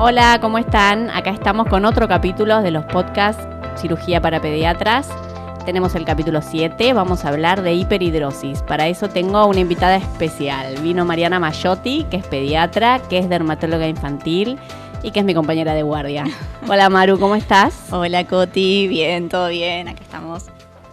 Hola, ¿cómo están? Acá estamos con otro capítulo de los podcasts Cirugía para Pediatras. Tenemos el capítulo 7, vamos a hablar de hiperhidrosis. Para eso tengo una invitada especial. Vino Mariana Mayotti, que es pediatra, que es dermatóloga infantil y que es mi compañera de guardia. Hola Maru, ¿cómo estás? Hola Coti, bien, todo bien, acá estamos.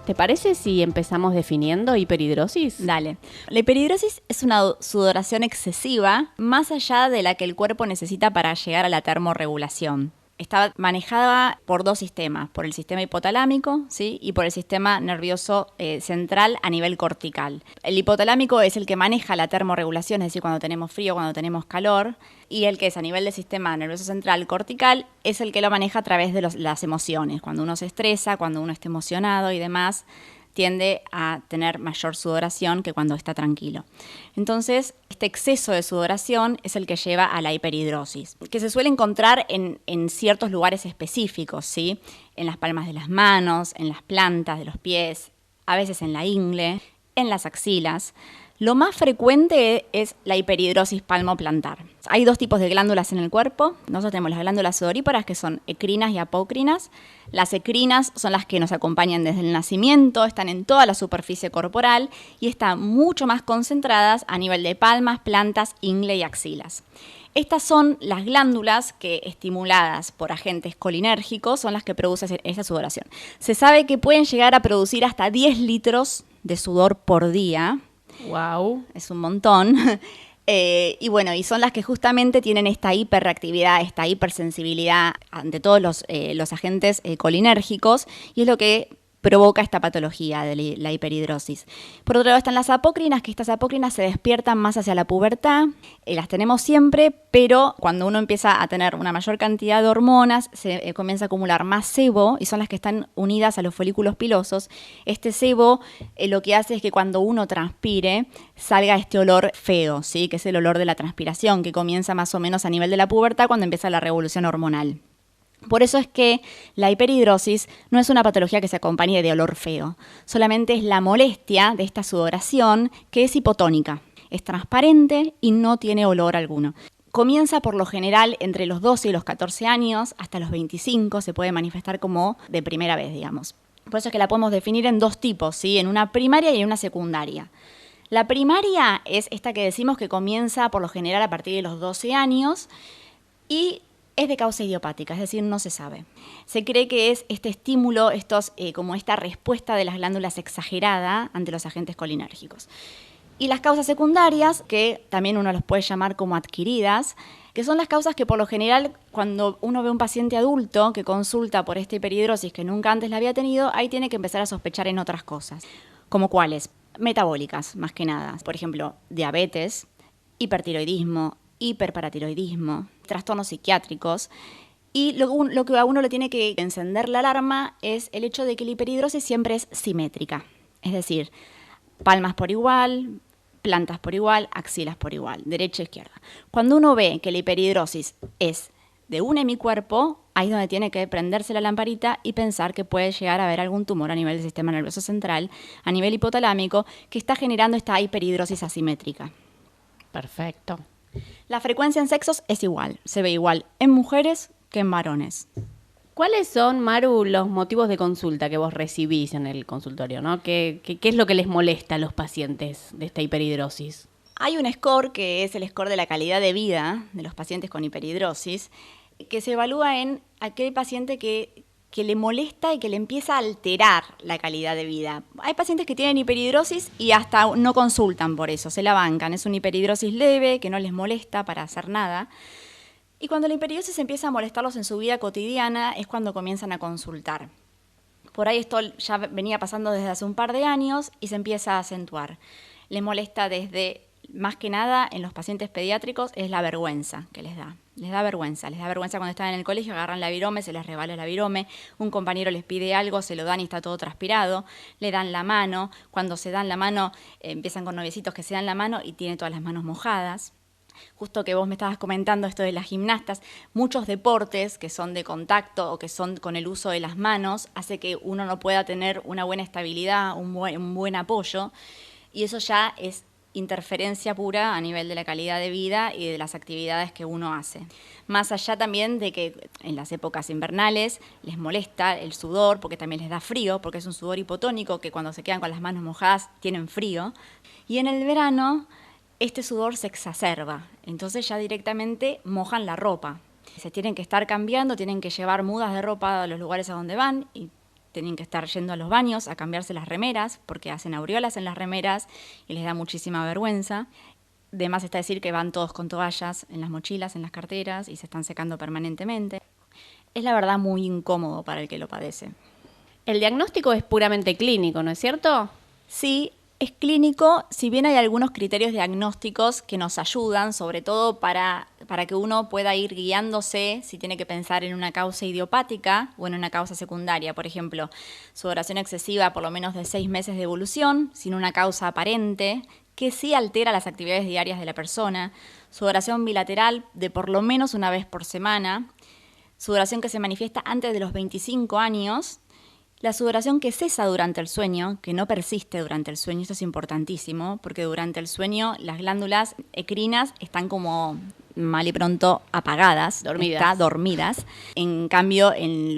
¿Te parece si empezamos definiendo hiperhidrosis? Dale. La hiperhidrosis es una sudoración excesiva más allá de la que el cuerpo necesita para llegar a la termorregulación. Está manejada por dos sistemas, por el sistema hipotalámico, ¿sí? Y por el sistema nervioso central a nivel cortical. El hipotalámico es el que maneja la termorregulación, es decir, cuando tenemos frío, cuando tenemos calor, y el que es a nivel del sistema nervioso central cortical es el que lo maneja a través de las emociones. Cuando uno se estresa, cuando uno está emocionado y demás, tiende a tener mayor sudoración que cuando está tranquilo. Entonces, este exceso de sudoración es el que lleva a la hiperhidrosis, que se suele encontrar en ciertos lugares específicos, ¿sí? En las palmas de las manos, en las plantas de los pies, a veces en la ingle, en las axilas. Lo más frecuente es la hiperhidrosis palmoplantar. Hay dos tipos de glándulas en el cuerpo. Nosotros tenemos las glándulas sudoríparas, que son ecrinas y apócrinas. Las ecrinas son las que nos acompañan desde el nacimiento, están en toda la superficie corporal y están mucho más concentradas a nivel de palmas, plantas, ingle y axilas. Estas son las glándulas que, estimuladas por agentes colinérgicos, son las que producen esta sudoración. Se sabe que pueden llegar a producir hasta 10 litros de sudor por día. Wow. Es un montón. Y bueno, y son las que justamente tienen esta hiperreactividad, esta hipersensibilidad ante todos los agentes colinérgicos, y es lo que provoca esta patología de la hiperhidrosis. Por otro lado están las apócrinas, que estas apócrinas se despiertan más hacia la pubertad, las tenemos siempre, pero cuando uno empieza a tener una mayor cantidad de hormonas, se comienza a acumular más sebo, y son las que están unidas a los folículos pilosos. Este sebo lo que hace es que cuando uno transpire, salga este olor feo, ¿sí? Que es el olor de la transpiración, que comienza más o menos a nivel de la pubertad cuando empieza la revolución hormonal. Por eso es que la hiperhidrosis no es una patología que se acompañe de olor feo, solamente es la molestia de esta sudoración que es hipotónica, es transparente y no tiene olor alguno. Comienza por lo general entre los 12 y los 14 años, hasta los 25 se puede manifestar como de primera vez, digamos. Por eso es que la podemos definir en dos tipos, ¿sí? En una primaria y en una secundaria. La primaria es esta que decimos que comienza por lo general a partir de los 12 años y es de causa idiopática, es decir, no se sabe. Se cree que es este estímulo, como esta respuesta de las glándulas exagerada ante los agentes colinérgicos. Y las causas secundarias, que también uno las puede llamar como adquiridas, que son las causas que por lo general cuando uno ve un paciente adulto que consulta por esta hiperhidrosis que nunca antes la había tenido, ahí tiene que empezar a sospechar en otras cosas. ¿Como cuáles? Metabólicas, más que nada. Por ejemplo, diabetes, hipertiroidismo, hiperparatiroidismo, trastornos psiquiátricos. Y lo que a uno le tiene que encender la alarma es el hecho de que la hiperhidrosis siempre es simétrica. Es decir, palmas por igual, plantas por igual, axilas por igual, derecha e izquierda. Cuando uno ve que la hiperhidrosis es de un hemicuerpo, ahí es donde tiene que prenderse la lamparita y pensar que puede llegar a haber algún tumor a nivel del sistema nervioso central, a nivel hipotalámico, que está generando esta hiperhidrosis asimétrica. Perfecto. La frecuencia en sexos es igual, se ve igual en mujeres que en varones. ¿Cuáles son, Maru, los motivos de consulta que vos recibís en el consultorio, ¿no? ¿Qué es lo que les molesta a los pacientes de esta hiperhidrosis? Hay un score que es el score de la calidad de vida de los pacientes con hiperhidrosis, que se evalúa en aquel paciente que le molesta y que le empieza a alterar la calidad de vida. Hay pacientes que tienen hiperhidrosis y hasta no consultan por eso, se la bancan. Es una hiperhidrosis leve, que no les molesta para hacer nada. Y cuando la hiperhidrosis empieza a molestarlos en su vida cotidiana es cuando comienzan a consultar. Por ahí esto ya venía pasando desde hace un par de años y se empieza a acentuar. Les molesta desde, más que nada, en los pacientes pediátricos, es la vergüenza que les da. Les da vergüenza cuando están en el colegio, agarran la virome, se les resbala la virome, un compañero les pide algo, se lo dan y está todo transpirado, le dan la mano, cuando se dan la mano, empiezan con noviecitos que se dan la mano y tiene todas las manos mojadas. Justo que vos me estabas comentando esto de las gimnastas, muchos deportes que son de contacto o que son con el uso de las manos, hace que uno no pueda tener una buena estabilidad, un buen apoyo, y eso ya es interferencia pura a nivel de la calidad de vida y de las actividades que uno hace. Más allá también de que en las épocas invernales les molesta el sudor, porque también les da frío, porque es un sudor hipotónico que cuando se quedan con las manos mojadas tienen frío. Y en el verano este sudor se exacerba, entonces ya directamente mojan la ropa. Se tienen que estar cambiando, tienen que llevar mudas de ropa a los lugares a donde van y tienen que estar yendo a los baños a cambiarse las remeras porque hacen aureolas en las remeras y les da muchísima vergüenza. De más está decir que van todos con toallas en las mochilas, en las carteras y se están secando permanentemente. Es la verdad muy incómodo para el que lo padece. El diagnóstico es puramente clínico, ¿no es cierto? Sí, es clínico, si bien hay algunos criterios diagnósticos que nos ayudan, sobre todo para que uno pueda ir guiándose si tiene que pensar en una causa idiopática o en una causa secundaria. Por ejemplo, sudoración excesiva por lo menos de 6 meses de evolución, sin una causa aparente, que sí altera las actividades diarias de la persona. Sudoración bilateral de por lo menos una vez por semana. Sudoración que se manifiesta antes de los 25 años. La sudoración que cesa durante el sueño, que no persiste durante el sueño, esto es importantísimo, porque durante el sueño las glándulas endocrinas están mal y pronto apagadas, dormidas. En cambio,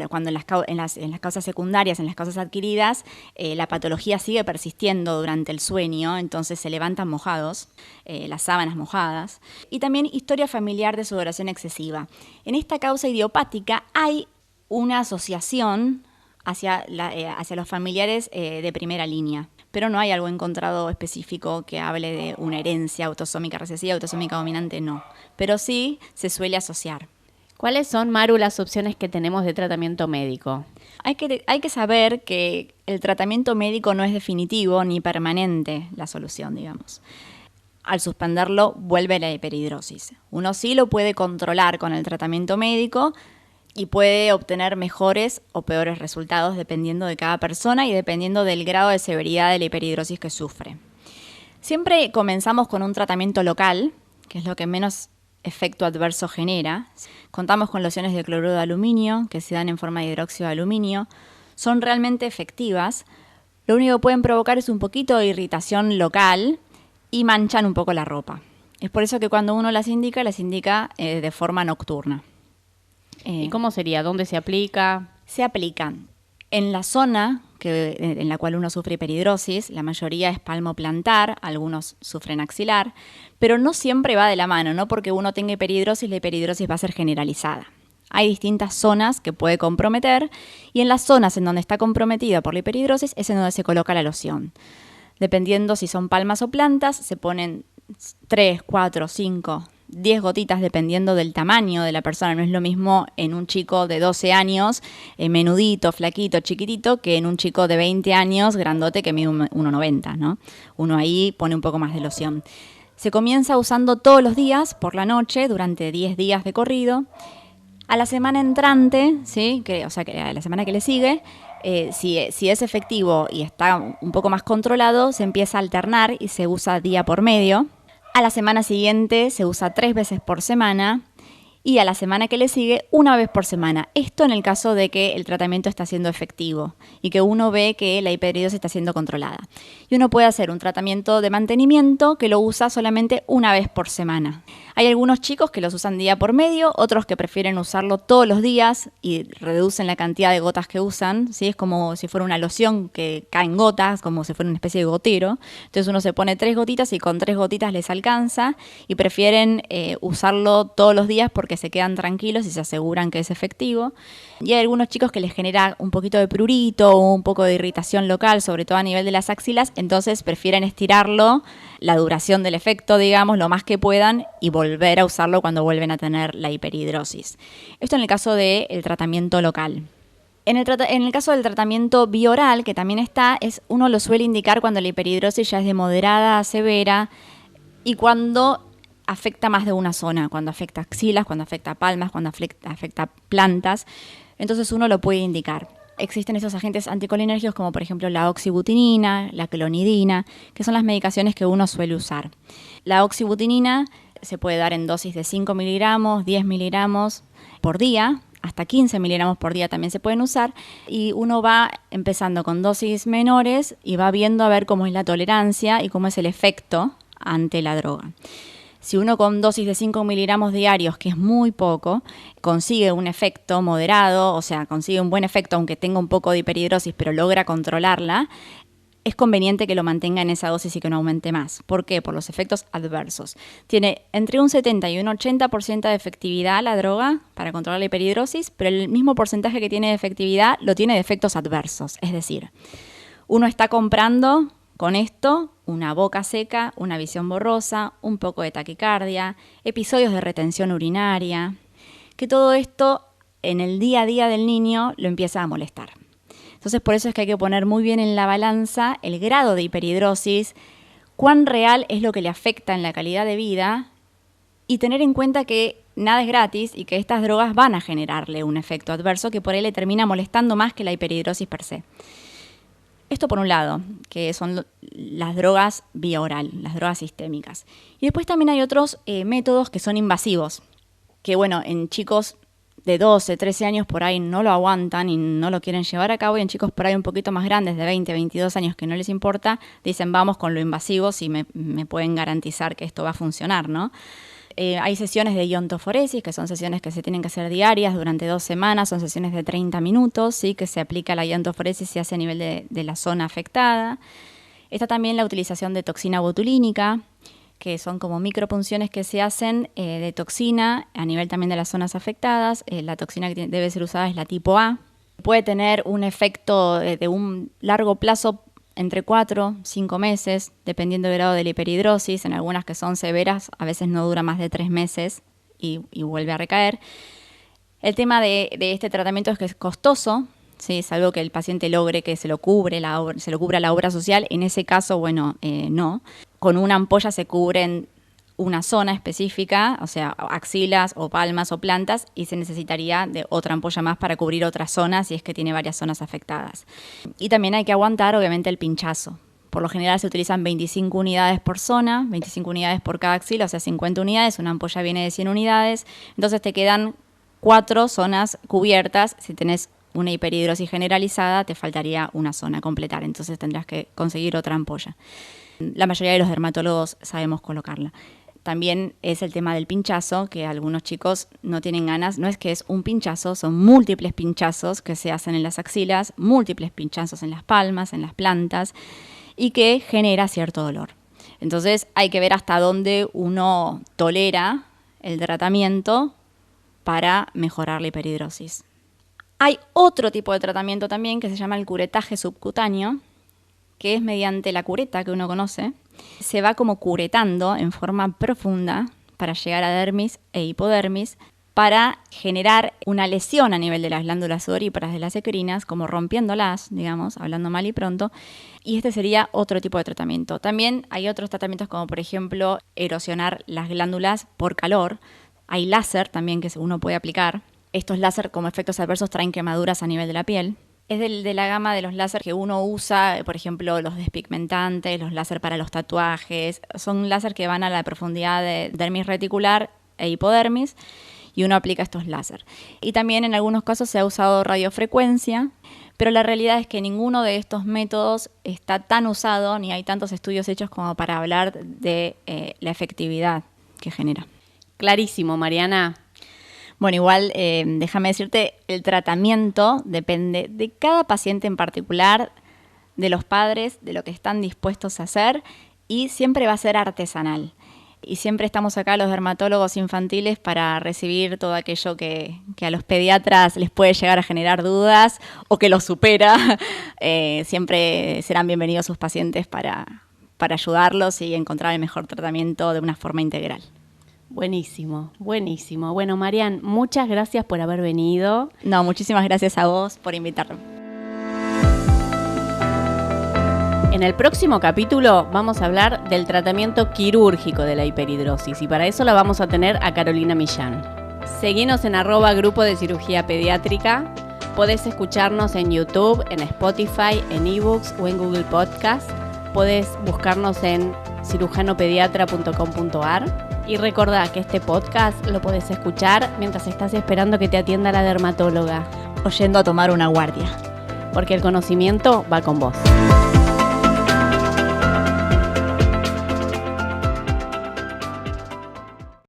cuando en las causas secundarias, en las causas adquiridas, la patología sigue persistiendo durante el sueño, entonces se levantan mojados, las sábanas mojadas. Y también historia familiar de sudoración excesiva. En esta causa idiopática hay una asociación hacia los familiares de primera línea. Pero no hay algo encontrado específico que hable de una herencia autosómica recesiva, autosómica dominante, no. Pero sí se suele asociar. ¿Cuáles son, Maru, las opciones que tenemos de tratamiento médico? Hay que saber que el tratamiento médico no es definitivo ni permanente la solución, digamos. Al suspenderlo, vuelve la hiperhidrosis. Uno sí lo puede controlar con el tratamiento médico, y puede obtener mejores o peores resultados dependiendo de cada persona y dependiendo del grado de severidad de la hiperhidrosis que sufre. Siempre comenzamos con un tratamiento local, que es lo que menos efecto adverso genera. Contamos con lociones de cloruro de aluminio, que se dan en forma de hidróxido de aluminio. Son realmente efectivas. Lo único que pueden provocar es un poquito de irritación local y manchan un poco la ropa. Es por eso que cuando uno las indica de forma nocturna. ¿Y cómo sería? ¿Dónde se aplica? Se aplican en la zona en la cual uno sufre hiperhidrosis. La mayoría es palmoplantar, algunos sufren axilar, pero no siempre va de la mano, no porque uno tenga hiperhidrosis, la hiperhidrosis va a ser generalizada. Hay distintas zonas que puede comprometer y en las zonas en donde está comprometida por la hiperhidrosis es en donde se coloca la loción. Dependiendo si son palmas o plantas, se ponen 3, 4, 5, 10 gotitas dependiendo del tamaño de la persona. No es lo mismo en un chico de 12 años, menudito, flaquito, chiquitito, que en un chico de 20 años, grandote, que mide 1,90, ¿no? Uno ahí pone un poco más de loción. Se comienza usando todos los días por la noche durante 10 días de corrido. A la semana entrante, ¿sí? que a la semana que le sigue, si es efectivo y está un poco más controlado, se empieza a alternar y se usa día por medio. A la semana siguiente se usa 3 veces por semana y a la semana que le sigue 1 vez por semana. Esto en el caso de que el tratamiento está siendo efectivo y que uno ve que la hiperhidrosis está siendo controlada. Y uno puede hacer un tratamiento de mantenimiento que lo usa solamente 1 vez por semana. Hay algunos chicos que los usan día por medio, otros que prefieren usarlo todos los días y reducen la cantidad de gotas que usan, ¿sí? Es como si fuera una loción que caen gotas, como si fuera una especie de gotero. Entonces uno se pone 3 gotitas y con 3 gotitas les alcanza y prefieren usarlo todos los días porque se quedan tranquilos y se aseguran que es efectivo. Y hay algunos chicos que les genera un poquito de prurito o un poco de irritación local, sobre todo a nivel de las axilas, entonces prefieren estirarlo, la duración del efecto, digamos, lo más que puedan y volver a usarlo cuando vuelven a tener la hiperhidrosis. Esto en el caso del tratamiento local. En el caso del tratamiento bioral, que también está, uno lo suele indicar cuando la hiperhidrosis ya es de moderada a severa y cuando afecta más de una zona, cuando afecta axilas, cuando afecta palmas, cuando afecta plantas. Entonces uno lo puede indicar. Existen esos agentes anticolinérgicos como por ejemplo la oxibutinina, la clonidina, que son las medicaciones que uno suele usar. La oxibutinina se puede dar en dosis de 5 miligramos, 10 miligramos por día, hasta 15 miligramos por día también se pueden usar, y uno va empezando con dosis menores y va viendo a ver cómo es la tolerancia y cómo es el efecto ante la droga. Si uno con dosis de 5 miligramos diarios, que es muy poco, consigue un efecto moderado, o sea, consigue un buen efecto aunque tenga un poco de hiperhidrosis, pero logra controlarla, es conveniente que lo mantenga en esa dosis y que no aumente más. ¿Por qué? Por los efectos adversos. Tiene entre un 70 y un 80% de efectividad la droga para controlar la hiperhidrosis, pero el mismo porcentaje que tiene de efectividad lo tiene de efectos adversos. Es decir, uno está comprando con esto una boca seca, una visión borrosa, un poco de taquicardia, episodios de retención urinaria, que todo esto en el día a día del niño lo empieza a molestar. Entonces por eso es que hay que poner muy bien en la balanza el grado de hiperhidrosis, cuán real es lo que le afecta en la calidad de vida y tener en cuenta que nada es gratis y que estas drogas van a generarle un efecto adverso que por ahí le termina molestando más que la hiperhidrosis per se. Esto por un lado, que son las drogas vía oral, las drogas sistémicas. Y después también hay otros métodos que son invasivos, que bueno, en chicos de 12, 13 años por ahí no lo aguantan y no lo quieren llevar a cabo, y en chicos por ahí un poquito más grandes, de 20, 22 años, que no les importa, dicen vamos con lo invasivo si me pueden garantizar que esto va a funcionar, ¿no? Hay sesiones de iontoforesis, que son sesiones que se tienen que hacer diarias durante 2 semanas, son sesiones de 30 minutos, ¿sí? Que se aplica la iontoforesis, se hace a nivel de la zona afectada. Está también la utilización de toxina botulínica, que son como micropunciones que se hacen de toxina a nivel también de las zonas afectadas. La toxina que debe ser usada es la tipo A. Puede tener un efecto de un largo plazo entre 4, 5 meses, dependiendo del grado de la hiperhidrosis. En algunas que son severas, a veces no dura más de 3 meses y vuelve a recaer. El tema de este tratamiento es que es costoso, ¿sí? Salvo que el paciente logre que se lo cubra la obra social. En ese caso, bueno, no. Con una ampolla se cubren una zona específica, o sea, axilas o palmas o plantas, y se necesitaría de otra ampolla más para cubrir otras zonas si es que tiene varias zonas afectadas. Y también hay que aguantar, obviamente, el pinchazo. Por lo general se utilizan 25 unidades por zona, 25 unidades por cada axila, o sea, 50 unidades, una ampolla viene de 100 unidades, entonces te quedan 4 zonas cubiertas. Si tenés una hiperhidrosis generalizada, te faltaría una zona a completar, entonces tendrás que conseguir otra ampolla. La mayoría de los dermatólogos sabemos colocarla. También es el tema del pinchazo, que algunos chicos no tienen ganas. No es que es un pinchazo, son múltiples pinchazos que se hacen en las axilas, múltiples pinchazos en las palmas, en las plantas, y que genera cierto dolor. Entonces hay que ver hasta dónde uno tolera el tratamiento para mejorar la hiperhidrosis. Hay otro tipo de tratamiento también que se llama el curetaje subcutáneo, que es mediante la cureta que uno conoce. Se va como curetando en forma profunda para llegar a dermis e hipodermis, para generar una lesión a nivel de las glándulas sudoríparas de las eccrinas, como rompiéndolas, digamos, hablando mal y pronto, y este sería otro tipo de tratamiento. También hay otros tratamientos como, por ejemplo, erosionar las glándulas por calor. Hay láser también que uno puede aplicar. Estos láser como efectos adversos traen quemaduras a nivel de la piel. Es de la gama de los láser que uno usa, por ejemplo, los despigmentantes, los láser para los tatuajes. Son láser que van a la profundidad de dermis reticular e hipodermis, y uno aplica estos láser. Y también en algunos casos se ha usado radiofrecuencia, pero la realidad es que ninguno de estos métodos está tan usado, ni hay tantos estudios hechos como para hablar de la efectividad que genera. Clarísimo, Mariana. Bueno, igual déjame decirte, el tratamiento depende de cada paciente en particular, de los padres, de lo que están dispuestos a hacer, y siempre va a ser artesanal. Y siempre estamos acá los dermatólogos infantiles para recibir todo aquello que a los pediatras les puede llegar a generar dudas o que los supera. Siempre serán bienvenidos sus pacientes para ayudarlos y encontrar el mejor tratamiento de una forma integral. Buenísimo, buenísimo. Bueno, Marian, muchas gracias por haber venido. No, muchísimas gracias a vos por invitarme. En el próximo capítulo vamos a hablar del tratamiento quirúrgico de la hiperhidrosis, y para eso la vamos a tener a Carolina Millán. Seguinos en @grupo de cirugía pediátrica. Podés escucharnos en YouTube, en Spotify, en eBooks o en Google Podcast. Podés buscarnos en cirujanopediatra.com.ar. Y recordá que este podcast lo podés escuchar mientras estás esperando que te atienda la dermatóloga, o yendo a tomar una guardia, porque el conocimiento va con vos.